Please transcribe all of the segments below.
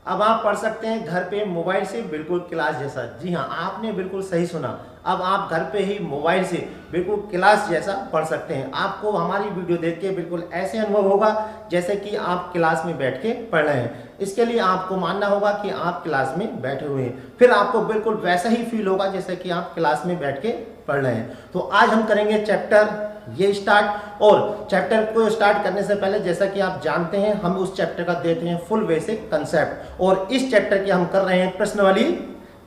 अब आप पढ़ सकते हैं घर पे मोबाइल से बिल्कुल क्लास जैसा। जी हाँ, आपने बिल्कुल सही सुना। अब आप घर पे ही मोबाइल से बिल्कुल क्लास जैसा पढ़ सकते हैं। आपको हमारी वीडियो देख के बिल्कुल ऐसे अनुभव होगा जैसे कि आप क्लास में बैठ के पढ़ रहे हैं। इसके लिए आपको मानना होगा कि आप क्लास में बैठे हुए हैं, फिर आपको बिल्कुल वैसा ही फील होगा जैसे कि आप क्लास में बैठ के पढ़ रहे हैं। तो आज हम करेंगे चैप्टर ये स्टार्ट। और चैप्टर को स्टार्ट करने से पहले जैसा कि आप जानते हैं, हम उस चैप्टर का देते हैं फुल बेसिक कंसेप्ट, और इस चैप्टर के हम कर रहे हैं प्रश्नावली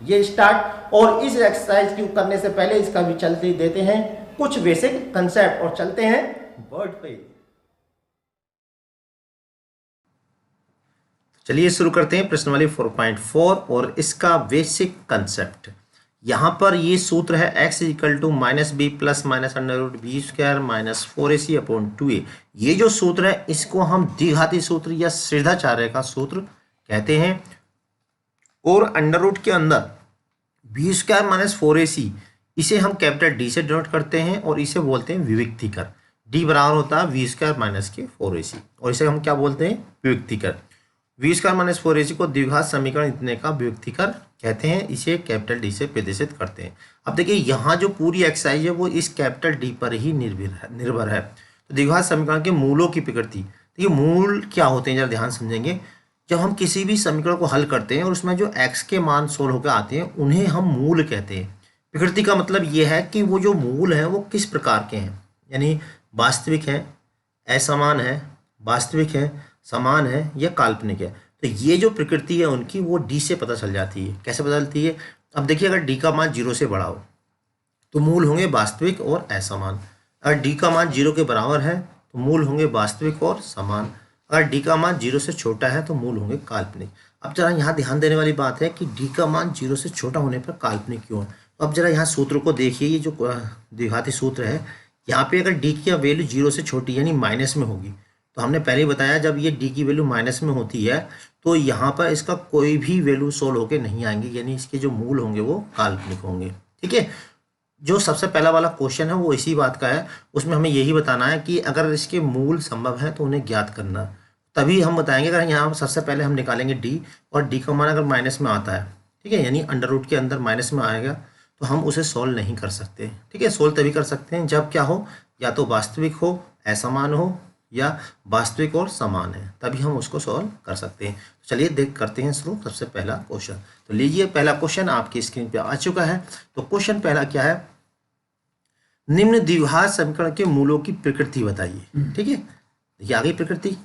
ये स्टार्ट। और इस एक्सरसाइज को करने से पहले इसका भी चलते देते हैं कुछ बेसिक कंसेप्ट, और चलते हैं वर्ड पे। चलिए शुरू करते हैं प्रश्नावली 4.4 और इसका बेसिक कंसेप्ट। यहाँ पर ये सूत्र है x equal to minus B plus minus under root B square minus 4ac upon 2a। ये जो सूत्र है इसको हम द्विघाती सूत्र या सीधाचार्य का सूत्र कहते हैं। और अंडर रूट के अंदर बी स्क्वायर माइनस 4ac इसे हम कैपिटल डी से डिनोट करते हैं और इसे बोलते हैं विविक्तिकर। डी बराबर होता है वी स्क्वायर माइनस के 4ac, और इसे हम क्या बोलते हैं, विविक्तिकर। वी स्क्वायर माइनस 4ac को द्विघात समीकरण इतने का विविक्तिकर कहते हैं। इसे कैपिटल डी से प्रदर्शित करते हैं। अब देखिए यहाँ जो पूरी एक्सरसाइज है वो इस कैपिटल डी पर ही निर्भर है। तो द्विघात समीकरण के मूलों की प्रकृति, देखिए मूल क्या होते हैं जरा ध्यान समझेंगे। जब हम किसी भी समीकरण को हल करते हैं और उसमें जो x के मान सोल्व होकर आते हैं उन्हें हम मूल कहते हैं। प्रकृति का मतलब ये है कि वो जो मूल हैं वो किस प्रकार के हैं, यानी वास्तविक हैं, असमान है, वास्तविक है, समान है या काल्पनिक है। तो ये जो प्रकृति है उनकी वो डी से पता चल जाती है। कैसे पता चलती है, अब देखिए अगर डी का मान 0 से बड़ा हो तो मूल होंगे वास्तविक और असमान। अगर डी का मान 0 के बराबर है तो मूल होंगे वास्तविक और समान। अगर डी का मान 0 से छोटा है तो मूल होंगे काल्पनिक। अब जरा यहाँ ध्यान देने वाली बात है कि डी का मान 0 से छोटा होने पर काल्पनिक क्यों है। तो अब जरा यहाँ सूत्र को देखिए, ये जो द्विघाती सूत्र है यहाँ पे अगर डी की वैल्यू 0 से छोटी यानी माइनस में होगी, तो हमने पहले ही बताया जब ये डी की वैल्यू माइनस में होती है तो यहाँ पर इसका कोई भी वैल्यू सोल्व होके नहीं आएंगे, यानी इसके जो मूल होंगे वो काल्पनिक होंगे। ठीक है, जो सबसे पहला वाला क्वेश्चन है वो इसी बात का है। उसमें हमें यही बताना है कि अगर इसके मूल संभव है तो उन्हें ज्ञात करना, तभी हम बताएंगे। अगर यहाँ सबसे पहले हम निकालेंगे डी, और डी का मान अगर माइनस में आता है, ठीक है, यानी अंडर रूट के अंदर माइनस में आएगा, तो हम उसे सोल्व नहीं कर सकते। ठीक है, सोल्व तभी कर सकते हैं जब क्या हो, या तो वास्तविक हो, असमान हो, या वास्तविक और समान है, तभी हम उसको सॉल्व कर सकते हैं। तो चलिए देख करते हैं शुरू। सबसे पहला क्वेश्चन, तो लीजिए पहला क्वेश्चन आपकी स्क्रीन पे आ चुका है। तो क्वेश्चन पहला क्या है, निम्न द्विघात समीकरण के मूलों की प्रकृति बताइए। ठीक है, देखिए आगे प्रकृति,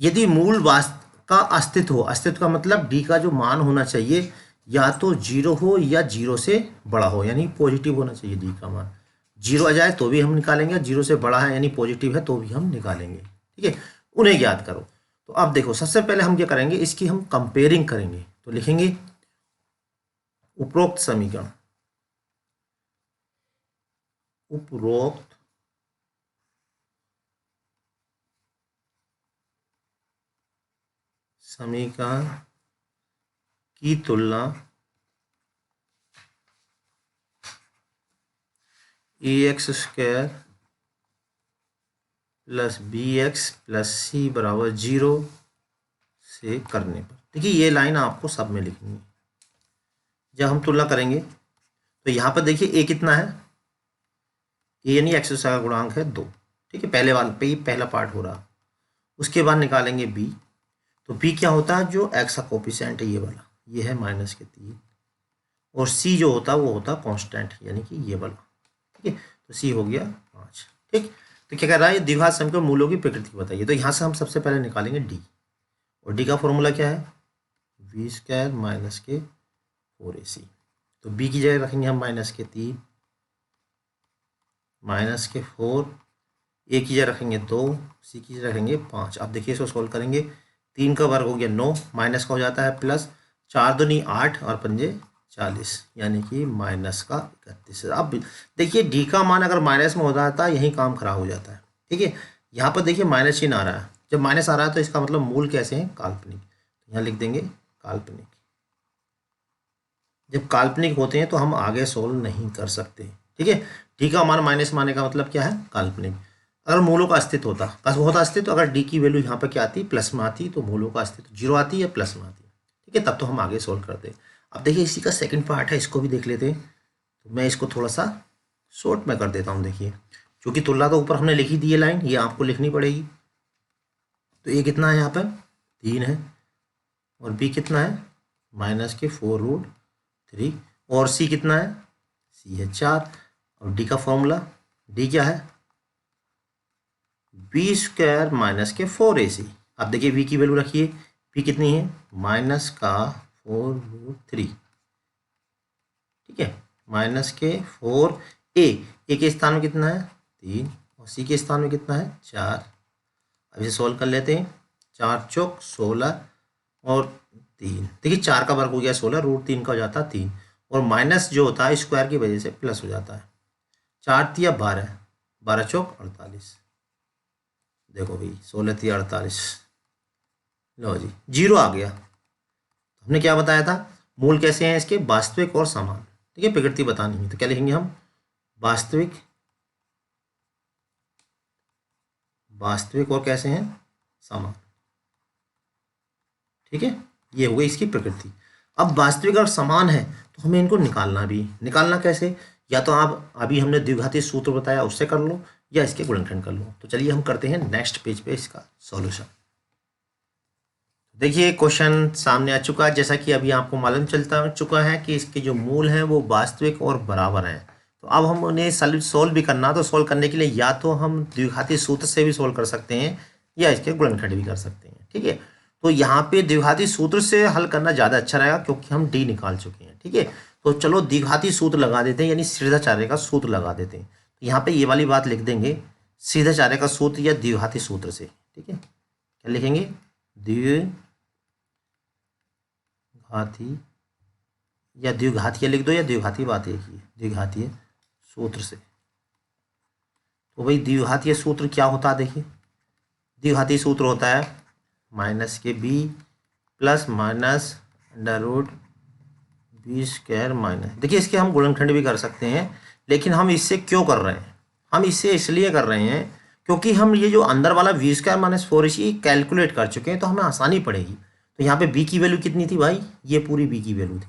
यदि मूल का अस्तित्व हो, अस्तित्व का मतलब डी का जो मान होना चाहिए या तो 0 हो या 0 से बड़ा हो, यानी पॉजिटिव होना चाहिए डी का मान। 0 आ जाए तो भी हम निकालेंगे, 0 से बड़ा है यानी पॉजिटिव है तो भी हम निकालेंगे। ठीक है, उन्हें ज्ञात करो। तो अब देखो सबसे पहले हम क्या करेंगे, इसकी हम कंपेयरिंग करेंगे। तो लिखेंगे उपरोक्त समीकरण, उपरोक्त समीकरण की तुलना ax square plus bx plus c बराबर 0 से करने पर। देखिए ये लाइन आपको सब में लिखनी है। जब हम तुलना करेंगे तो यहाँ पर देखिए a कितना है, a यानी x का गुणांक है 2। ठीक है, पहले वाले पे ही पहला पार्ट हो रहा। उसके बाद निकालेंगे b, तो b क्या होता है, जो x का कोफिशिएंट है ये वाला, ये है -3, और c जो होता है वो होता है कांस्टेंट, यानी कि ये वाला। ठीक है, तो c हो गया 5। ठीक, तो क्या कह रहा है, द्विघात समीकरण मूलों की प्रकृति बताइए। तो यहाँ से हम सबसे पहले निकालेंगे d, और d का फॉर्मूला क्या है, वी स्क्वायर माइनस के 4ac। तो b की जगह रखेंगे हम -3, -4, a की जगह रखेंगे 2, c की जगह रखेंगे 5। अब देखिए इसको सोल्व करेंगे, 3 का वर्ग हो गया 9, माइनस का हो जाता है प्लस, 4 दूनी 8 और 5 40, यानी कि माइनस का 31। अब देखिए डी का मान अगर माइनस में हो जाता है यही काम खराब हो जाता है। ठीक है, यहाँ पर देखिए माइनस चिन्ह आ रहा है, जब माइनस आ रहा है तो इसका मतलब मूल कैसे हैं, काल्पनिक। यहाँ लिख देंगे काल्पनिक। जब काल्पनिक होते हैं तो हम आगे सोल्व नहीं कर सकते। ठीक है, डी का मान माइनस माने का मतलब क्या है, काल्पनिक। अगर मूलों का अस्तित्व होता, होता अस्तित्व, अगर डी की वैल्यू यहाँ पर क्या आती, प्लस में आती, तो मूलों का अस्तित्व 0 आती है, प्लस में आती है। ठीक है, तब तो हम आगे सोल्व करते। अब देखिए इसी का सेकंड पार्ट है, इसको भी देख लेते हैं। तो मैं इसको थोड़ा सा शॉर्ट में कर देता हूँ। देखिए क्योंकि तुलना तो ऊपर हमने लिखी दी है लाइन, ये आपको लिखनी पड़ेगी। तो ए कितना है यहाँ पर 3 है, और बी कितना है -4√3, और सी कितना है, सी है 4, और डी का फॉर्मूला, डी क्या है b² -4ac। अब देखिए v की वैल्यू रखिए, v कितनी है -4√3, ठीक है, -4, ए के स्थान में कितना है 3, और सी के स्थान में कितना है 4। अब इसे सॉल्व कर लेते हैं। 4 चौक 16 और 3, देखिए 4 का वर्ग हो गया 16, √3 का हो जाता है 3, और माइनस जो होता है स्क्वायर की वजह से प्लस हो जाता है। 4 तिया 12, 12 चौक 48, देखो भाई 16 तिया 48, लो जी 0 आ गया। हमने क्या बताया था, मूल कैसे हैं इसके, वास्तविक और समान, ठीक है, प्रकृति बतानी है। तो क्या लिखेंगे हम, वास्तविक और कैसे हैं समान, ठीक है, ये हो गई इसकी प्रकृति। अब वास्तविक और समान है तो हमें इनको निकालना कैसे, या तो आप अभी हमने द्विघाती सूत्र बताया उससे कर लो, या इसके गुणनखंड कर लो। तो चलिए हम करते हैं नेक्स्ट पेज पे इसका सॉल्यूशन। देखिए क्वेश्चन सामने आ चुका है, जैसा कि अभी आपको मालूम चुका है कि इसके जो मूल हैं वो वास्तविक और बराबर हैं। तो अब हम उन्हें सॉल्व भी करना, तो सॉल्व करने के लिए या तो हम द्विघाती सूत्र से भी सॉल्व कर सकते हैं, या इसके गुणनखंड भी कर सकते हैं, ठीक है। तो यहाँ पे द्विघाती सूत्र से हल करना ज़्यादा अच्छा रहेगा, क्योंकि हम डी निकाल चुके हैं, ठीक है। तो चलो द्विघाती सूत्र लगा देते हैं, यानी सीधाचार्य का सूत्र लगा देते हैं। तो यहाँ पे ये वाली बात लिख देंगे, सीधाचार्य का सूत्र या द्विघाती सूत्र से, ठीक है। क्या लिखेंगे, द्विघाती या द्विघातीय लिख दो, या द्विघाती बात एक ही है, द्विघातीय सूत्र से। तो भाई द्विघातीय सूत्र क्या होता है, देखिए द्विघातीय सूत्र होता है -b प्लस माइनस √b²। देखिए इसके हम गुणनखंड भी कर सकते हैं, लेकिन हम इससे क्यों कर रहे हैं, हम इससे इसलिए कर रहे हैं क्योंकि हम ये जो अंदर वाला b² - 4ac कैलकुलेट कर चुके हैं, तो हमें आसानी पड़ेगी। तो यहाँ पे b की वैल्यू कितनी थी भाई, ये पूरी b की वैल्यू थी,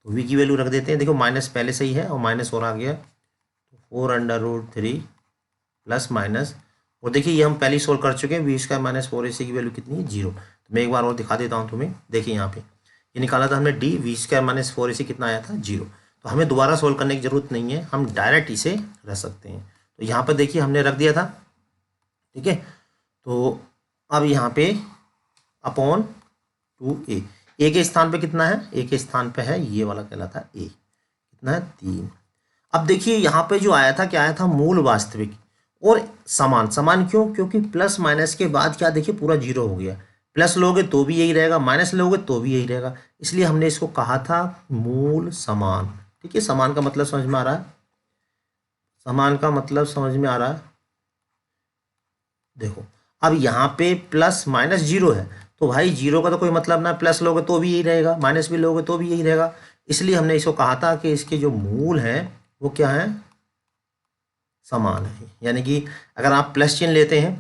तो v की वैल्यू रख देते हैं। देखो माइनस पहले से ही है और माइनस और आ गया, तो 4√3 प्लस माइनस, और देखिए ये हम पहले ही सोल्व कर चुके हैं, b² - 4ac की वैल्यू कितनी है 0। तो मैं एक बार और दिखा देता हूँ तुम्हें, देखिए यहाँ पे ये निकाला था हमने d, v² - 4ac कितना आया था 0। तो हमें दोबारा सोल्व करने की जरूरत नहीं है, हम डायरेक्ट इसे रख सकते हैं। तो यहाँ पर देखिए हमने रख दिया था, ठीक है। तो अब यहाँ पे अपॉन 2a, ए के स्थान पे कितना है, ए के स्थान पे है ये वाला कहलाता है ए, कितना है 3। अब देखिए यहाँ पे जो आया था, क्या आया था, मूल वास्तविक और समान। समान क्यों, क्योंकि प्लस माइनस के बाद क्या देखिए पूरा 0 हो गया, प्लस लोगे तो भी यही रहेगा, माइनस लोगे तो भी यही रहेगा, इसलिए हमने इसको कहा था मूल समान, ठीक है। समान का मतलब समझ में आ रहा है, समान का मतलब समझ में आ रहा है। देखो अब यहाँ पे प्लस माइनस 0 है, तो भाई 0 का तो कोई मतलब ना, प्लस लोगे तो भी यही रहेगा, माइनस भी लोगे तो भी यही रहेगा, इसलिए हमने इसको कहा था कि इसके जो मूल हैं वो क्या है, समान है। यानी कि अगर आप प्लस चिन्ह लेते हैं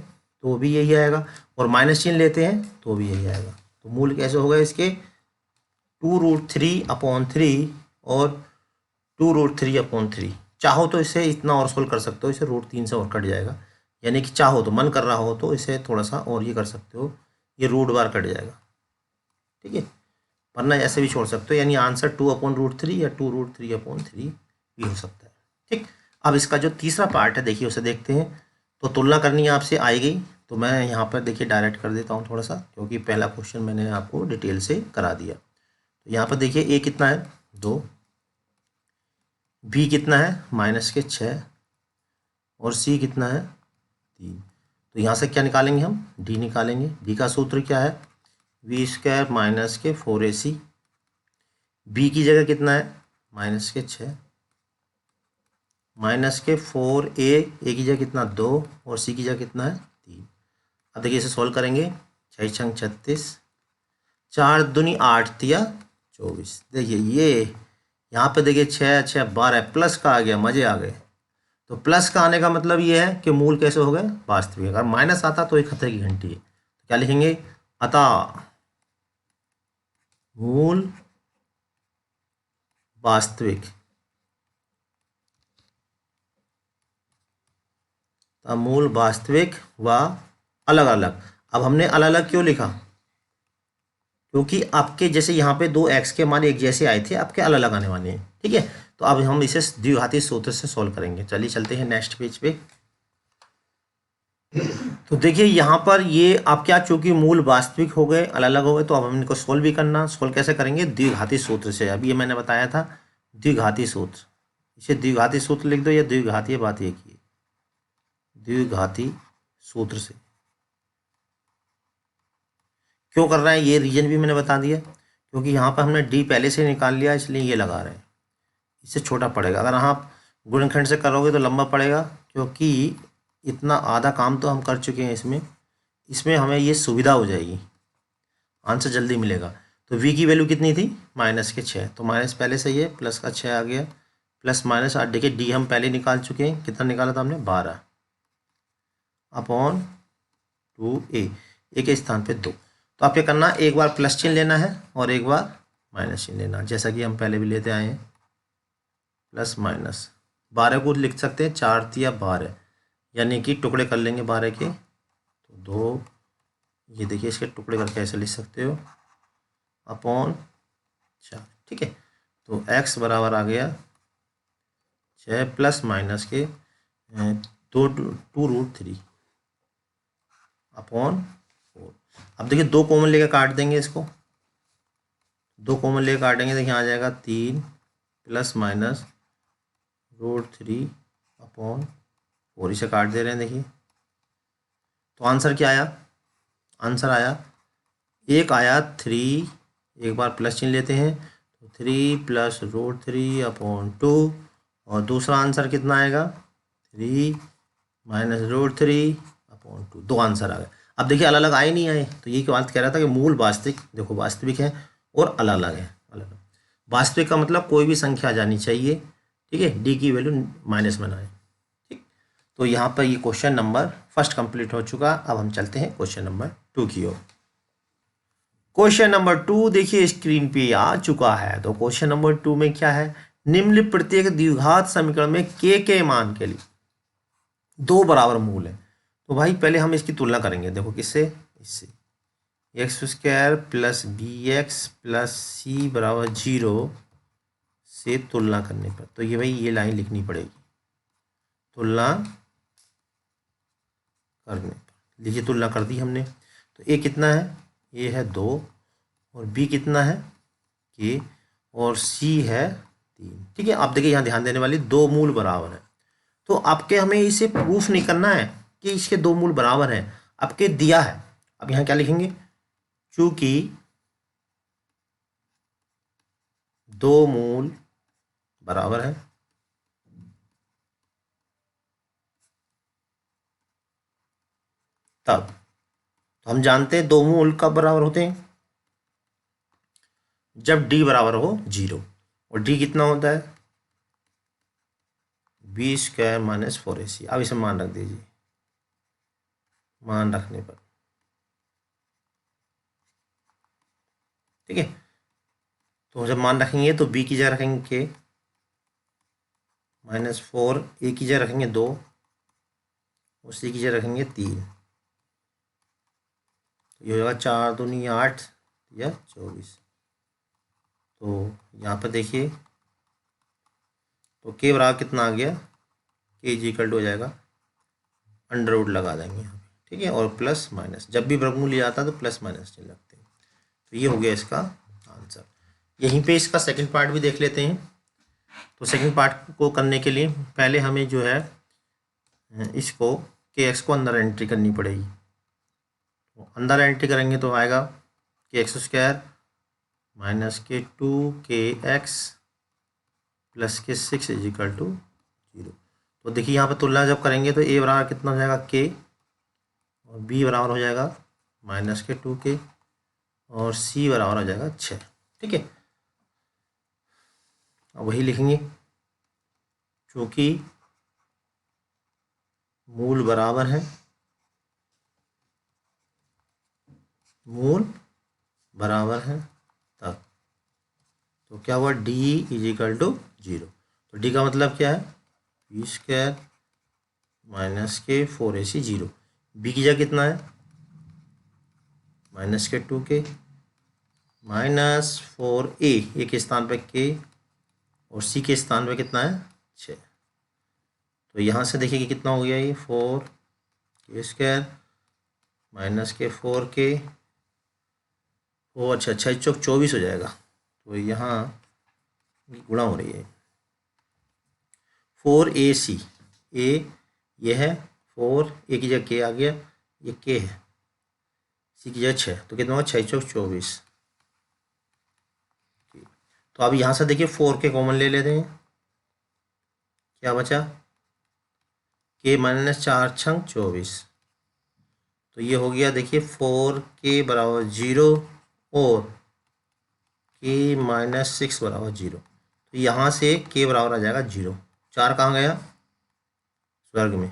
तो भी यही आएगा, और माइनस चिन्ह लेते हैं तो भी यही आएगा। तो मूल कैसे होगा इसके, 2√3/3 और 2√3/3। चाहो तो इसे इतना और सोल्व कर सकते हो, इसे √3 से और कट जाएगा, यानी कि चाहो तो मन कर रहा हो तो इसे थोड़ा सा और ये कर सकते हो, ये √बार कट जाएगा, ठीक है, वरना ऐसे भी छोड़ सकते हो, यानी आंसर 2/√3 या 2√3/3 भी हो सकता है, ठीक। अब इसका जो तीसरा पार्ट है देखिए उसे देखते हैं। तो तुलना करनी आपसे आई गई, तो मैं यहाँ पर देखिए डायरेक्ट कर देता हूँ थोड़ा सा, क्योंकि पहला क्वेश्चन मैंने आपको डिटेल से करा दिया। तो यहाँ पर देखिए ए कितना है 2, बी कितना है -6, और सी कितना है 3। तो यहाँ से क्या निकालेंगे हम, डी निकालेंगे। डी का सूत्र क्या है, v² - 4ac। बी की जगह कितना है -6, -4a, ए की जगह कितना 2, और सी की जगह कितना है 3। अब देखिए इसे सॉल्व करेंगे, 6 छंग 36, 4 दूनी 8 तिया 24। देखिए ये यहाँ पे देखिए 6 6 12 प्लस का आ गया, मजे आ गए। तो प्लस का आने का मतलब ये है कि मूल कैसे हो गए वास्तविक। अगर माइनस आता तो एक खतरे की घंटी है। क्या लिखेंगे, अतः मूल वास्तविक मूल वास्तविक व अलग अलग। अब हमने अलग अलग क्यों लिखा? क्योंकि आपके जैसे यहाँ पे दो एक्स के मान एक जैसे आए थे, आपके अलग अलग आने वाले हैं। ठीक है, तो अब हम इसे द्विघाती सूत्र से सॉल्व करेंगे। चलिए चलते हैं नेक्स्ट पेज पे। तो देखिए यहाँ पर ये आप क्या, चूंकि मूल वास्तविक हो गए, अलग अलग हो गए, तो अब हम इनको सोल्व भी करना। सोल्व कैसे करेंगे? द्विघाती सूत्र से। अभी ये मैंने बताया था द्विघाती सूत्र, इसे द्विघाती सूत्र लिख दो, या द्विघातीय बात एक ही है, द्विघाती सूत्र से। क्यों कर रहे हैं ये रीजन भी मैंने बता दिया, क्योंकि यहाँ पर हमने डी पहले से निकाल लिया, इसलिए ये लगा रहे हैं। इससे छोटा पड़ेगा। अगर आप गुणनखंड से करोगे तो लंबा पड़ेगा, क्योंकि इतना आधा काम तो हम कर चुके हैं इसमें। इसमें हमें ये सुविधा हो जाएगी, आंसर जल्दी मिलेगा। तो v की वैल्यू कितनी थी? -6। तो माइनस पहले से ही है, प्लस का 6 आ गया, प्लस माइनस 8। देखिए डी हम पहले निकाल चुके हैं, कितना निकाला था हमने? 12 अपॉन 2a, ए के स्थान पे 2। तो आप क्या करना, एक बार प्लस चिन्ह लेना है और एक बार माइनस चिन्ह लेना, जैसा कि हम पहले भी लेते आए हैं। प्लस माइनस 12 को लिख सकते हैं 4 या 12, यानी कि टुकड़े कर लेंगे 12 के, तो 2, ये देखिए इसके टुकड़े करके ऐसे लिख सकते हो, अपॉन 4। ठीक है, तो x बराबर आ गया 6 प्लस माइनस के 2√3 अपॉन 4। अब देखिए 2 कॉमन लेकर काट देंगे इसको, 2 कॉमन लेकर काटेंगे, देखिए आ जाएगा 3 प्लस माइनस √3 अपॉन 4। इसे काट दे रहे हैं, देखिए तो आंसर क्या आया? आंसर आया, एक आया 3, एक बार प्लस चिन्ह लेते हैं, तो 3 प्लस √3 अपॉन 2, और दूसरा आंसर कितना आएगा? 3 माइनस √3 अपॉन 2। 2 आंसर आ गए। अब देखिए अलग अलग आए नहीं आए, तो ये बात कह रहा था कि मूल वास्तविक, देखो वास्तविक है और अलग अलग है। अलग अलग वास्तविक का मतलब कोई भी संख्या आ जानी चाहिए, ठीक है, डी की वैल्यू माइनस में ना आए। ठीक, तो यहाँ पर ये क्वेश्चन नंबर फर्स्ट कंप्लीट हो चुका। अब हम चलते हैं क्वेश्चन नंबर 2 की ओर। क्वेश्चन नंबर 2 देखिए स्क्रीन पे आ चुका है। तो क्वेश्चन नंबर 2 में क्या है? निम्न प्रत्येक द्विघात समीकरण में के मान के लिए 2 बराबर मूल है। तो भाई पहले हम इसकी तुलना करेंगे, देखो किससे? इससे, x² plus bx plus c बराबर 0 से तुलना करने पर। तो ये भाई ये लाइन लिखनी पड़ेगी, तुलना करने पर। लिखिए तुलना कर दी हमने, तो a कितना है? a है 2, और b कितना है? k, और c है 3। ठीक है, आप देखिए यहाँ ध्यान देने वाली, 2 मूल बराबर है। तो आपके हमें इसे प्रूफ नहीं करना है कि इसके 2 मूल बराबर हैं, आपके दिया है। अब यहाँ क्या लिखेंगे? चूंकि 2 मूल बराबर है, तब तो हम जानते हैं 2 मूल कब बराबर होते हैं? जब d बराबर हो 0। और d कितना होता है? b² minus 4ac। अब इसे मान रख दीजिए, मान रखने पर, ठीक है, तो जब मान रखेंगे तो b की जगह रखेंगे k -4, a की जगह रखेंगे 2, और c की जगह रखेंगे 3। तो ये हो जाएगा 4 दूनी 8 या 24। तो यहाँ पर देखिए, तो के बराबर कितना आ गया? के इक्वल टू हो जाएगा, अंडर रूट लगा देंगे यहाँ पे, ठीक है, और प्लस माइनस, जब भी वर्गमूल लिया जाता है तो प्लस माइनस चिन्ह लगते हैं। तो ये हो गया इसका आंसर। यहीं पे इसका सेकंड पार्ट भी देख लेते हैं। तो सेकंड पार्ट को करने के लिए पहले हमें जो है इसको के को अंदर एंट्री करनी पड़ेगी। तो अंदर एंट्री करेंगे तो आएगा k² minus k2 plus k6 is equal to 0। तो देखिए यहाँ पर तुलना जब करेंगे तो a बराबर कितना हो जाएगा? k, और b बराबर हो जाएगा -2k, और c बराबर हो जाएगा 6। ठीक है, अब वही लिखेंगे, क्योंकि मूल बराबर है, मूल बराबर है तब तो क्या हुआ, डी इज इक्वल टू 0। तो डी का मतलब क्या है, बी स्क्वायर माइनस के 4ac 0। बी की जगह कितना है, माइनस के 2k माइनस 4a, ए के स्थान पे k और सी के स्थान पे कितना है 6। तो यहाँ से देखिए कि कितना हो गया, ये 4k स्क्वायर माइनस के 4k, वो अच्छा 6 चौक 24 हो जाएगा। तो यहाँ गुणा हो रही है 4ac, ए ये है 4, ए की जगह k आ गया, ये k है, सी की जगह 6, तो कितना होगा 6 चौक 24। तो अब यहाँ से देखिए 4k कॉमन ले लेते हैं, क्या बचा, k माइनस 4 छंग 24। तो ये हो गया देखिए 4k बराबर 0 और k माइनस 6 बराबर 0। तो यहाँ से k बराबर आ जाएगा 0। 4 कहाँ गया, स्वर्ग में,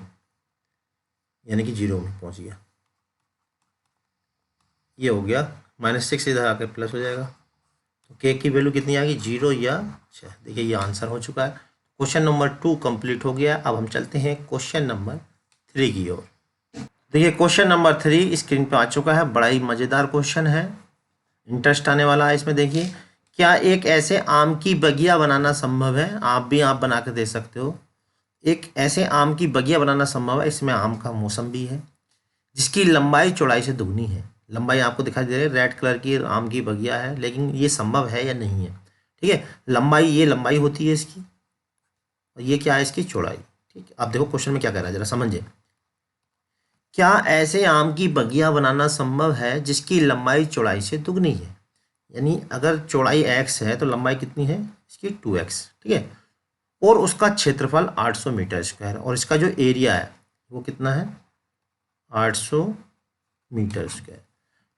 यानी कि 0 में पहुँच गया। ये हो गया, -6 इधर आकर प्लस हो जाएगा। तो k की वैल्यू कितनी आ गई, 0 या 6। देखिए ये आंसर हो चुका है। क्वेश्चन नंबर 2 कंप्लीट हो गया। अब हम चलते हैं क्वेश्चन नंबर 3 की ओर। देखिए क्वेश्चन नंबर 3 स्क्रीन पर आ चुका है। बड़ा ही मज़ेदार क्वेश्चन है, इंटरेस्ट आने वाला है इसमें। देखिए, क्या एक ऐसे आम की बगिया बनाना संभव है, आप बना कर दे सकते हो। एक ऐसे आम की बगिया बनाना संभव है, इसमें आम का मौसम भी है, जिसकी लंबाई चौड़ाई से दुगनी है। लंबाई आपको दिखाई दे रही है, रेड कलर की आम की बगिया है, लेकिन ये संभव है या नहीं है। ठीक है, लंबाई, ये लंबाई होती है इसकी, और ये क्या है, इसकी चौड़ाई। ठीक है, अब देखो क्वेश्चन में क्या कह रहा है, जरा समझिए। क्या ऐसे आम की बगिया बनाना संभव है जिसकी लंबाई चौड़ाई से दुगनी है। यानी अगर चौड़ाई x है तो लंबाई कितनी है इसकी 2x। ठीक है, और उसका क्षेत्रफल 800 मीटर स्क्वायर, और इसका जो एरिया है वो कितना है 800 मीटर स्क्वायर।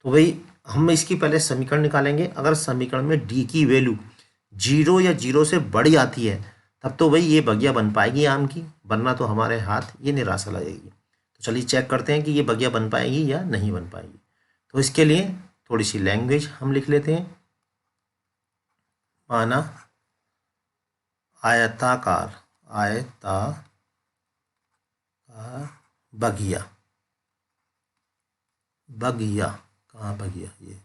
तो भाई हम इसकी पहले समीकरण निकालेंगे। अगर समीकरण में d की वैल्यू 0 या 0 से बड़ी आती है तब तो भाई ये बगिया बन पाएगी आम की, वरना तो हमारे हाथ ये निराशा लगेगी। तो चलिए चेक करते हैं कि ये बगिया बन पाएगी या नहीं बन पाएगी। तो इसके लिए थोड़ी सी लैंग्वेज हम लिख लेते हैं। माना आयताकार बगिया, बगिया कहाँ, बगिया ये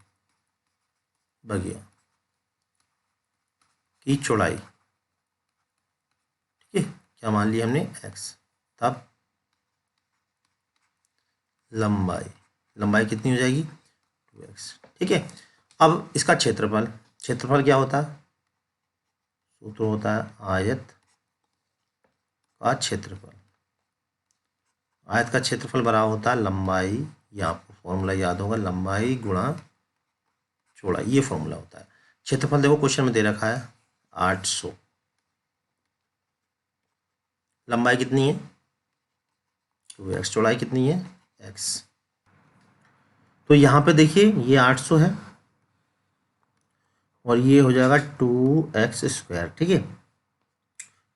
बगिया की चौड़ाई, ठीक है, क्या मान लिया हमने x। तब लंबाई कितनी हो जाएगी 2x। ठीक है, अब इसका क्षेत्रफल, क्षेत्रफल क्या होता है, सूत्र होता है आयत का क्षेत्रफल। आयत का क्षेत्रफल बराबर होता है लंबाई, ये आपको फॉर्मूला याद होगा, लंबाई गुणा चौड़ाई, ये फॉर्मूला होता है। क्षेत्रफल देखो क्वेश्चन में दे रखा है 800, लंबाई कितनी है 2x, चौड़ाई कितनी है x। तो यहाँ पे देखिए ये 800 है और ये हो जाएगा 2x स्क्वायर। ठीक है,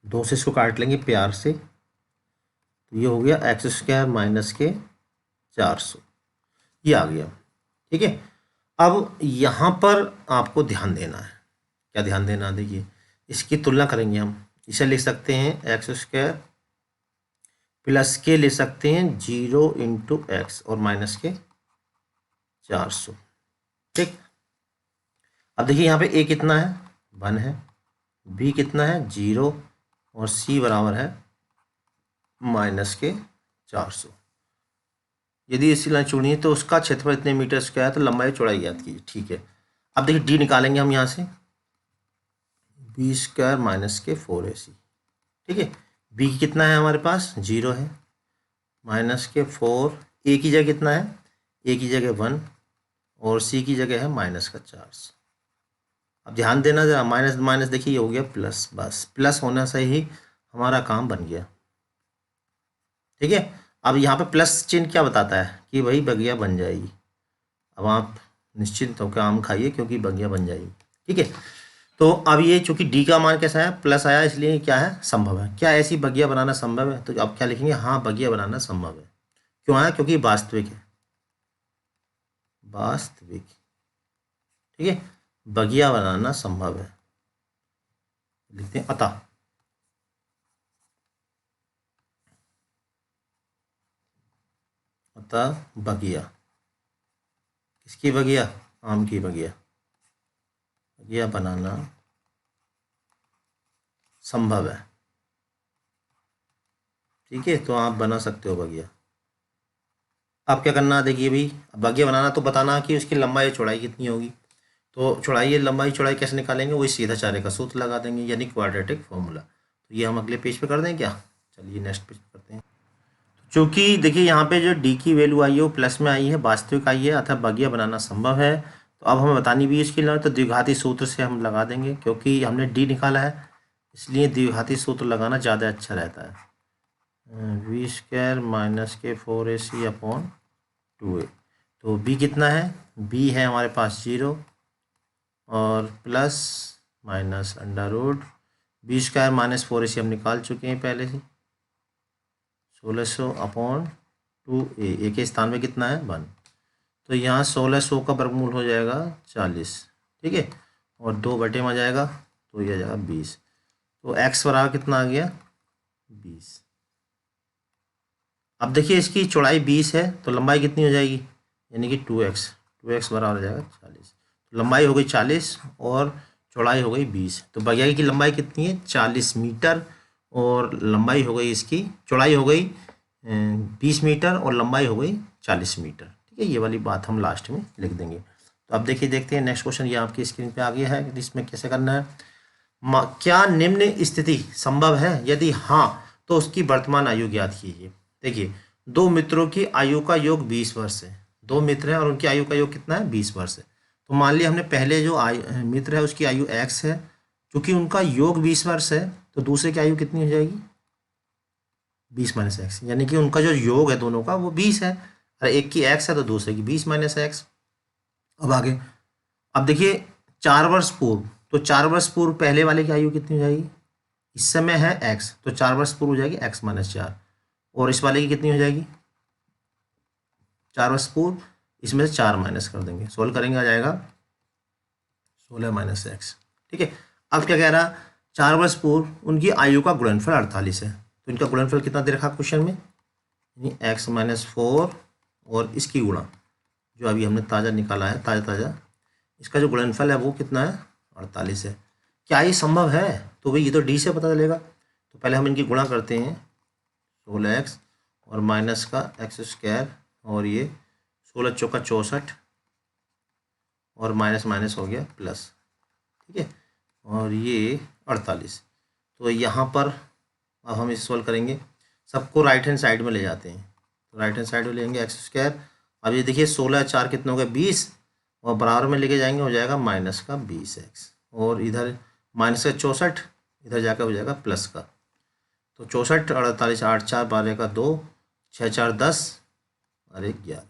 2 से इसको काट लेंगे प्यार से, तो ये हो गया x स्क्वायर माइनस के 400, ये आ गया। ठीक है, अब यहाँ पर आपको ध्यान देना है, क्या ध्यान देना, देखिए इसकी तुलना करेंगे हम। इसे लिख सकते हैं एक्स स्क्वायर प्लस के ले सकते हैं 0 इंटू एक्स और माइनस के 400। ठीक, अब देखिए यहाँ पे a कितना है 1 है, b कितना है 0 और c बराबर है माइनस के 400। यदि इसी लाइन चुनी है तो उसका क्षेत्रफल इतने मीटर स्क्वायर है, तो लंबाई चौड़ाई याद कीजिए। ठीक है, अब देखिए d निकालेंगे हम यहाँ से, b स्क्वायर माइनस के 4ac। ठीक है, b कितना है हमारे पास 0 है, माइनस के 4, a की जगह कितना है, a की जगह 1 और c की जगह है माइनस का 400। अब ध्यान देना जरा, माइनस माइनस देखिए ये हो गया प्लस, बस प्लस होने से ही हमारा काम बन गया। ठीक है, अब यहाँ पे प्लस चिन्ह क्या बताता है कि भाई बगिया बन जाएगी। अब आप निश्चिंत होकर आम खाइए क्योंकि बगिया बन जाएगी। ठीक है, तो अब ये चूंकि डी का मान कैसा है प्लस आया, इसलिए क्या है संभव है। क्या ऐसी बगिया बनाना संभव है, तो आप क्या लिखेंगे, हाँ बगिया बनाना संभव है। क्यों आया, क्योंकि वास्तविक है, वास्तविक। ठीक है, बगिया बनाना संभव है। लिखते हैं अतः बगिया, किसकी बगिया? आम की बगिया। बगिया बनाना संभव है। ठीक है, तो आप बना सकते हो बगिया। अब क्या करना, देखिए भाई, बगिया बनाना तो बताना कि उसकी लंबाई चौड़ाई कितनी होगी। तो चौड़ाई लंबाई चौड़ाई कैसे निकालेंगे, वही सीधा चारे का सूत्र लगा देंगे, यानी क्वाड्रेटिक फॉर्मूला। तो ये हम अगले पेज पे कर दें क्या? चलिए नेक्स्ट पेज पे करते हैं। चूँकि देखिए यहाँ पे जो डी की वैल्यू आई है वो प्लस में आई है, वास्तविक आई है, अतः बगिया बनाना संभव है। तो अब हमें बतानी भी इसकी लंबाई, तो द्विघाती सूत्र से हम लगा देंगे, क्योंकि हमने डी निकाला है इसलिए द्विघाती सूत्र लगाना ज़्यादा अच्छा रहता है। वी स्क्वायर माइनस के 4ac अपॉन 2a। तो बी कितना है? बी है हमारे पास 0 और plus minus under root B square minus 4ac हम निकाल चुके हैं पहले से, 1600 अपॉन 2a। ए के स्थान में कितना है? 1। तो यहाँ 1600 का वर्गमूल हो जाएगा 40। ठीक है, और 2 बटे में आ जाएगा तो ये आ जाएगा 20। तो x बराबर कितना आ गया? 20। अब देखिए इसकी चौड़ाई 20 है तो लंबाई कितनी हो जाएगी, यानी कि 2x बराबर हो जाएगा 40। तो लंबाई हो गई 40 और चौड़ाई हो गई 20। तो बगिया की लंबाई कितनी है? 40 मीटर, और लंबाई हो गई इसकी, चौड़ाई हो गई 20 मीटर और लंबाई हो गई 40 मीटर। ठीक है, ये वाली बात हम लास्ट में लिख देंगे। तो अब देखिए, देखते हैं नेक्स्ट क्वेश्चन, ये आपकी स्क्रीन पे आ गया है, इसमें कैसे करना है। क्या निम्न स्थिति संभव है? यदि हाँ तो उसकी वर्तमान आयु ज्ञात कीजिए। देखिए, दो मित्रों की आयु का योग 20 वर्ष है। दो मित्र हैं और उनकी आयु का योग कितना है? 20 वर्ष है। तो मान लिया हमने पहले जो मित्र है उसकी आयु x है, क्योंकि उनका योग 20 वर्ष है तो दूसरे की आयु कितनी हो जाएगी? 20 माइनस एक्स, यानी कि उनका जो योग है दोनों का वो 20 है। अरे एक की x है तो दूसरे की 20 माइनस एक्स। अब आगे, अब देखिए 4 वर्ष पूर्व, तो 4 वर्ष पूर्व पहले वाले की आयु कितनी हो जाएगी? इस समय है x, तो 4 वर्ष पूर्व हो जाएगी x माइनस 4, और इस वाले की कितनी हो जाएगी? 4 वर्ष पूर्व, इसमें से 4 माइनस कर देंगे, सोल्व करेंगे आ जाएगा 16 माइनस एक्स। ठीक है, अब क्या कह रहा, 4 वर्ष पूर्व उनकी आयु का गुणनफल 48 है। तो इनका गुणनफल कितना दे रखा क्वेश्चन में, यानी x माइनस 4 और इसकी गुणा, जो अभी हमने ताज़ा निकाला है, ताज़ा इसका जो गुणनफल है वो कितना है? 48 है। क्या ये संभव है? तो भाई ये तो डी से पता चलेगा। तो पहले हम इनकी गुणा करते हैं, 16x और माइनस का एक्स स्क्वायर, और ये 16 चौका 64 और माइनस माइनस हो गया प्लस। ठीक है, और ये 48। तो यहाँ पर अब हम इसे सोल्व करेंगे, सबको राइट हैंड साइड में ले जाते हैं। तो राइट हैंड साइड में लेंगे एक्स स्क्वायर। अब ये देखिए 16 4 कितना हो गया? 20, और बराबर में लेके जाएंगे हो जाएगा माइनस का 20x, और इधर माइनस का 64, इधर जाकर हो जाएगा प्लस का। तो 64 48 8 4 12 का 2 6 4 10 और 1 11,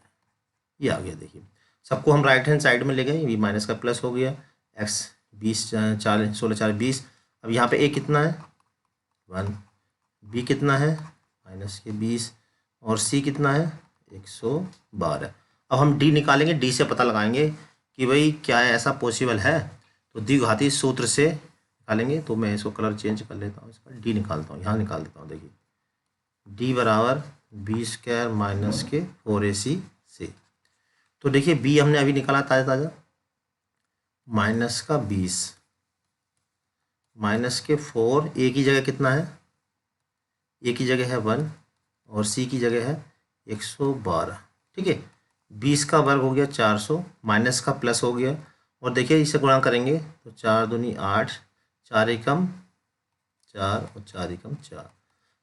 ये आ गया। देखिए सबको हम राइट हैंड साइड में ले गए, ये माइनस का प्लस हो गया, x 20 4 16 4 20। अब यहाँ पे a कितना है? 1, b कितना है? माइनस के 20, और c कितना है? 112। अब हम d निकालेंगे, d से पता लगाएंगे कि भाई क्या है, ऐसा पॉसिबल है। तो द्विघाती सूत्र से निकालेंगे। तो मैं इसको कलर चेंज कर लेता हूँ, इसका d निकालता हूँ, यहाँ निकाल देता हूँ। देखिए d बराबर बी स्क्वायर माइनस के 4ac से। तो देखिए b हमने अभी निकाला ताज़ा, माइनस का 20 माइनस के 4, a की जगह कितना है? a की जगह है 1 और c की जगह है 112। ठीक है, 20 का वर्ग हो गया 400, माइनस का प्लस हो गया, और देखिए इसे गुणा करेंगे तो 4 दूनी 8, 4 एकम 4 और 4 एकम 4,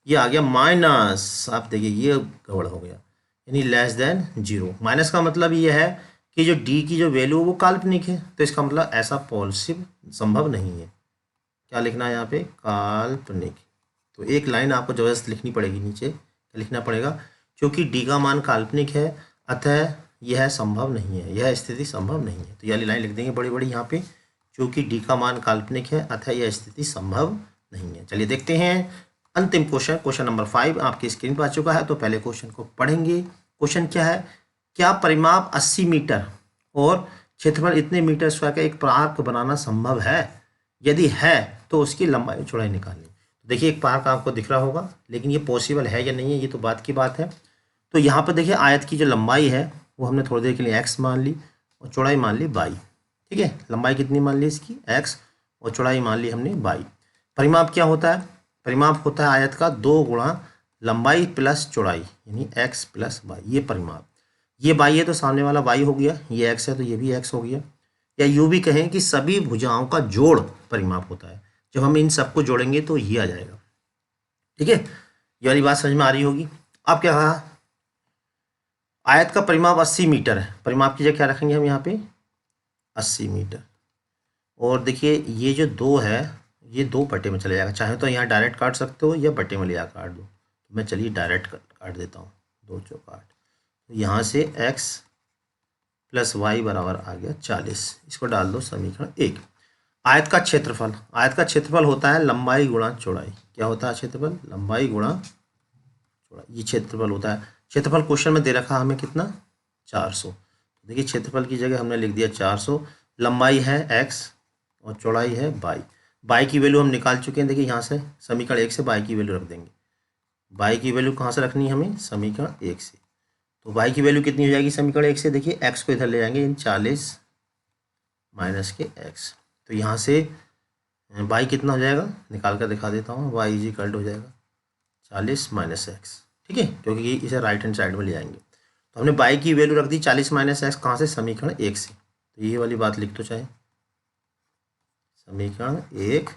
ये आ गया माइनस। आप देखिए ये गड़बड़ हो गया, यानी लेस देन 0। माइनस का मतलब ये है कि जो d की जो वैल्यू है वो काल्पनिक है, तो इसका मतलब ऐसा पॉसिबल संभव नहीं है। क्या लिखना है यहाँ पे? काल्पनिक। तो एक लाइन आपको जबरदस्त लिखनी पड़ेगी नीचे, क्या लिखना पड़ेगा? क्योंकि d का मान काल्पनिक है अतः यह संभव नहीं है, यह स्थिति संभव नहीं है। तो ये लाइन लिख देंगे बड़ी बड़ी यहाँ पे, क्योंकि d का मान काल्पनिक है अतः यह स्थिति संभव नहीं है। चलिए देखते हैं अंतिम क्वेश्चन, क्वेश्चन नंबर 5 आपकी स्क्रीन पर आ चुका है। तो पहले क्वेश्चन को पढ़ेंगे। क्वेश्चन क्या है? क्या परिमाप 80 मीटर और क्षेत्रफल इतने मीटर स्क्वायर का एक पार्क बनाना संभव है? यदि है तो उसकी लंबाई चौड़ाई निकालनी। देखिए एक पार्क आपको दिख रहा होगा, लेकिन ये पॉसिबल है या नहीं है ये तो बात की बात है। तो यहाँ पर देखिए आयत की जो लंबाई है वो हमने थोड़ी देर के लिए x मान ली और चौड़ाई मान ली y। ठीक है, लंबाई कितनी मान ली इसकी x और चौड़ाई मान ली हमने y। परिमाप क्या होता है? परिमाप होता है आयत का 2 गुणा लंबाई प्लस चौड़ाई, यानी x प्लस y। ये परिमाप, ये y है तो सामने वाला y हो गया, ये x है तो ये भी x हो गया। या यूँ भी कहें कि सभी भुजाओं का जोड़ परिमाप होता है। जब हम इन सबको जोड़ेंगे तो ये आ जाएगा। ठीक है, ये वाली बात समझ में आ रही होगी। अब क्या कहा? आयत का परिमाप 80 मीटर है। परिमाप की जगह क्या रखेंगे हम यहाँ पे? 80 मीटर। और देखिए ये जो 2 है ये 2 बटे में चले जाएगा। चाहे तो यहाँ डायरेक्ट काट सकते हो या बटे में ले जा काट दो। तो मैं चलिए डायरेक्ट काट देता हूँ, 2 चौक 8। तो यहाँ से x प्लस वाई बराबर आ गया 40। इसको डाल दो समीकरण 1। आयत का क्षेत्रफल, आयत का क्षेत्रफल होता है लंबाई गुणा चौड़ाई। क्या होता है क्षेत्रफल? लंबाई गुणा चौड़ाई, ये क्षेत्रफल होता है। क्षेत्रफल क्वेश्चन में दे रखा हमें कितना? 400। देखिए क्षेत्रफल की जगह हमने लिख दिया 400। लंबाई है x और चौड़ाई है y। y की वैल्यू हम निकाल चुके हैं। देखिए यहाँ से समीकरण 1 से y की वैल्यू रख देंगे। y की वैल्यू कहाँ से रखनी है हमें? समीकरण 1 से। तो y की वैल्यू कितनी हो जाएगी समीकरण 1 से? देखिए x को इधर ले जाएंगे, 40 माइनस के x। तो यहाँ से y कितना हो जाएगा? निकाल कर दिखा देता हूँ। y इज इक्वल टू हो जाएगा 40 माइनस x। ठीक है, क्योंकि इसे राइट हैंड साइड में ले जाएंगे। तो हमने y की वैल्यू रख दी 40 माइनस x। कहाँ से? समीकरण 1 से। तो ये वाली बात लिख दो चाहे, समीकरण 1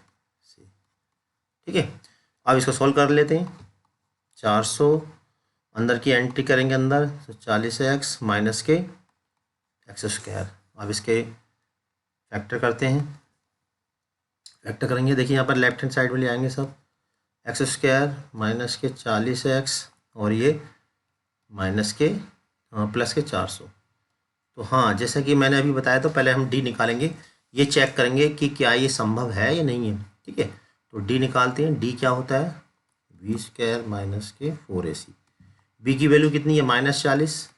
से। ठीक है, अब इसको सॉल्व कर लेते हैं। 400 अंदर की एंट्री करेंगे अंदर, तो 40x माइनस के एक्स स्क्वायर। अब इसके फैक्टर करते हैं। फैक्टर करेंगे, देखिए यहाँ पर लेफ्ट हैंड साइड में ले आएंगे सब। एक्स स्क्वायर माइनस के 40x और ये माइनस के प्लस के 400। तो हाँ, जैसा कि मैंने अभी बताया, तो पहले हम डी निकालेंगे। ये चेक करेंगे कि क्या ये संभव है या नहीं है। ठीक है, तो डी निकालते हैं। डी क्या होता है? बी स्क्वायर माइनस के 4ac। बी की वैल्यू कितनी है? -40,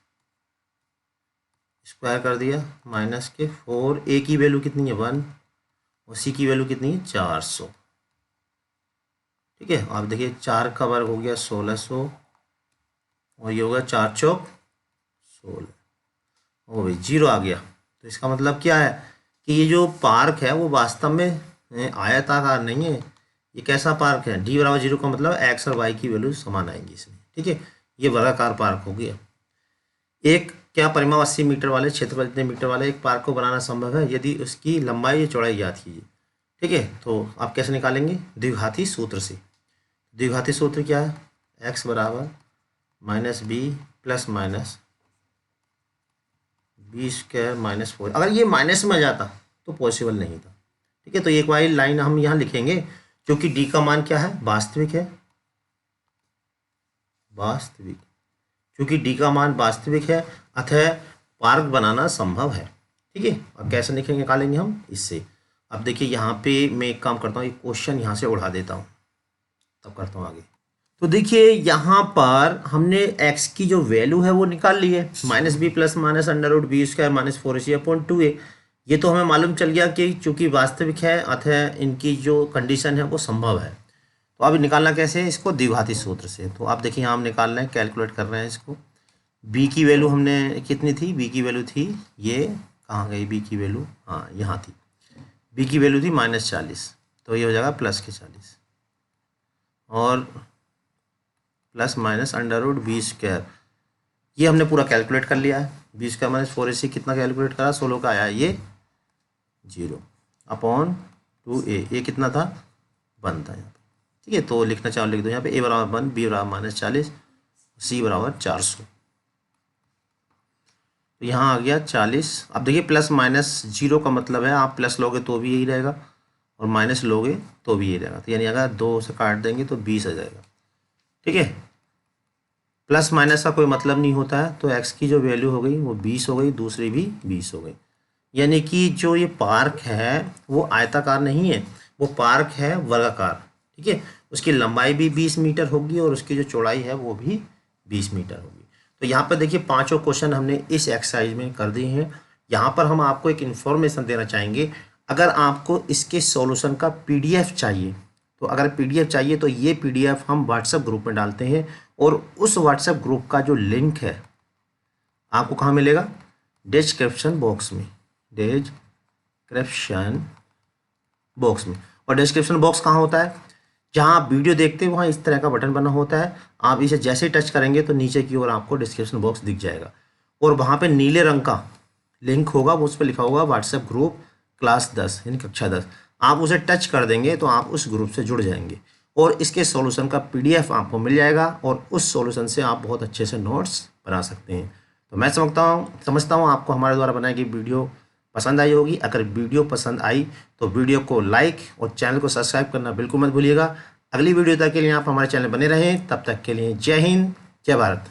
स्क्वायर कर दिया माइनस के 4। ए की वैल्यू कितनी है? 1 और सी की वैल्यू कितनी है? 400। ठीक है, आप देखिए 4 का वर्ग हो गया 1600 और ये होगा 4 चौक 16। ओ भाई 0 आ गया। तो इसका मतलब क्या है कि ये जो पार्क है वो वास्तव में आयताकार नहीं है। ये कैसा पार्क है? डी बराबर 0 का मतलब एक्स और वाई की वैल्यू समान आएंगी इसमें। ठीक है, ये वर्गाकार पार्क हो गया। एक क्या परिमाप 80 मीटर वाले, क्षेत्रफल इतने मीटर वाले एक पार्क को बनाना संभव है यदि उसकी लंबाई या चौड़ाई ज्ञात कीजिए। ठीक है, तो आप कैसे निकालेंगे? द्विघाती सूत्र से। द्विघाती सूत्र क्या है? एक्स बराबर minus B plus minus B square minus 4। अगर ये माइनस में आ जाता तो पॉसिबल नहीं था। ठीक है, तो एक वाली लाइन हम यहाँ लिखेंगे, क्योंकि डी का मान क्या है? वास्तविक है। वास्तविक, क्योंकि डी का मान वास्तविक है अतः पार्क बनाना संभव है। ठीक है, अब कैसे निकालेंगे हम? इससे। अब देखिए यहाँ पे मैं एक काम करता हूँ, एक क्वेश्चन यहाँ से उड़ा देता हूँ, तब करता हूँ आगे। तो देखिए यहाँ पर हमने x की जो वैल्यू है वो निकाल ली है, -b plus minus √b square minus 4ac/2a। ये तो हमें मालूम चल गया कि चूंकि वास्तविक है अतः इनकी जो कंडीशन है वो संभव है। तो अब निकालना कैसे है इसको? द्विघाती सूत्र से। तो आप देखिए यहाँ हम निकाल रहे हैं, कैलकुलेट कर रहे हैं इसको। b की वैल्यू हमने कितनी थी? b की वैल्यू थी, ये कहाँ गई b की वैल्यू? हाँ यहाँ थी। b की वैल्यू थी -40, तो ये हो जाएगा प्लस के 40 और प्लस माइनस √b स्क्वायर। ये हमने पूरा कैलकुलेट कर लिया है। b स्क्वायर माइनस 4ac कितना कैलकुलेट करा? 16 का आया ये 0/2a। ये कितना था? 1 था यहाँ पे। ठीक है, तो लिखना चाहो लिख दो यहाँ पे। a बराबर 1, b बराबर -40, c बराबर 400। तो यहाँ आ गया 40। अब देखिए प्लस माइनस 0 का मतलब है आप प्लस लोगे तो भी यही रहेगा और माइनस लोगे तो भी यही रहेगा। तो यानी अगर 2 से काट देंगे तो 20 आ जाएगा। ठीक है, प्लस माइनस का कोई मतलब नहीं होता है। तो x की जो वैल्यू हो गई वो 20 हो गई, दूसरी भी 20 हो गई। यानी कि जो ये पार्क है वो आयताकार नहीं है, वो पार्क है वर्गाकार। ठीक है, उसकी लंबाई भी 20 मीटर होगी और उसकी जो चौड़ाई है वो भी 20 मीटर होगी। तो यहाँ पर देखिए 5 क्वेश्चन हमने इस एक्सरसाइज में कर दिए हैं। यहाँ पर हम आपको एक इन्फॉर्मेशन देना चाहेंगे। अगर आपको इसके सॉल्यूशन का पीडीएफ चाहिए, तो अगर पीडीएफ चाहिए तो ये पीडीएफ हम व्हाट्सएप ग्रुप में डालते हैं, और उस व्हाट्सएप ग्रुप का जो लिंक है आपको कहाँ मिलेगा? डिस्क्रिप्शन बॉक्स में, डिस्क्रिप्शन बॉक्स में। और डिस्क्रिप्शन बॉक्स कहाँ होता है? जहाँ आप वीडियो देखते हैं वहाँ इस तरह का बटन बना होता है, आप इसे जैसे ही टच करेंगे तो नीचे की ओर आपको डिस्क्रिप्शन बॉक्स दिख जाएगा, और वहाँ पे नीले रंग का लिंक होगा, उस पर लिखा होगा व्हाट्सएप ग्रुप क्लास 10 यानी कक्षा 10। आप उसे टच कर देंगे तो आप उस ग्रुप से जुड़ जाएंगे, और इसके सॉल्यूशन का पीडीएफ आपको मिल जाएगा, और उस सॉल्यूशन से आप बहुत अच्छे से नोट्स बना सकते हैं। तो मैं समझता हूँ आपको हमारे द्वारा बनाई गई वीडियो पसंद आई होगी। अगर वीडियो पसंद आई तो वीडियो को लाइक और चैनल को सब्सक्राइब करना बिल्कुल मत भूलिएगा। अगली वीडियो तक के लिए आप हमारे चैनल बने रहें, तब तक के लिए जय हिंद, जय भारत।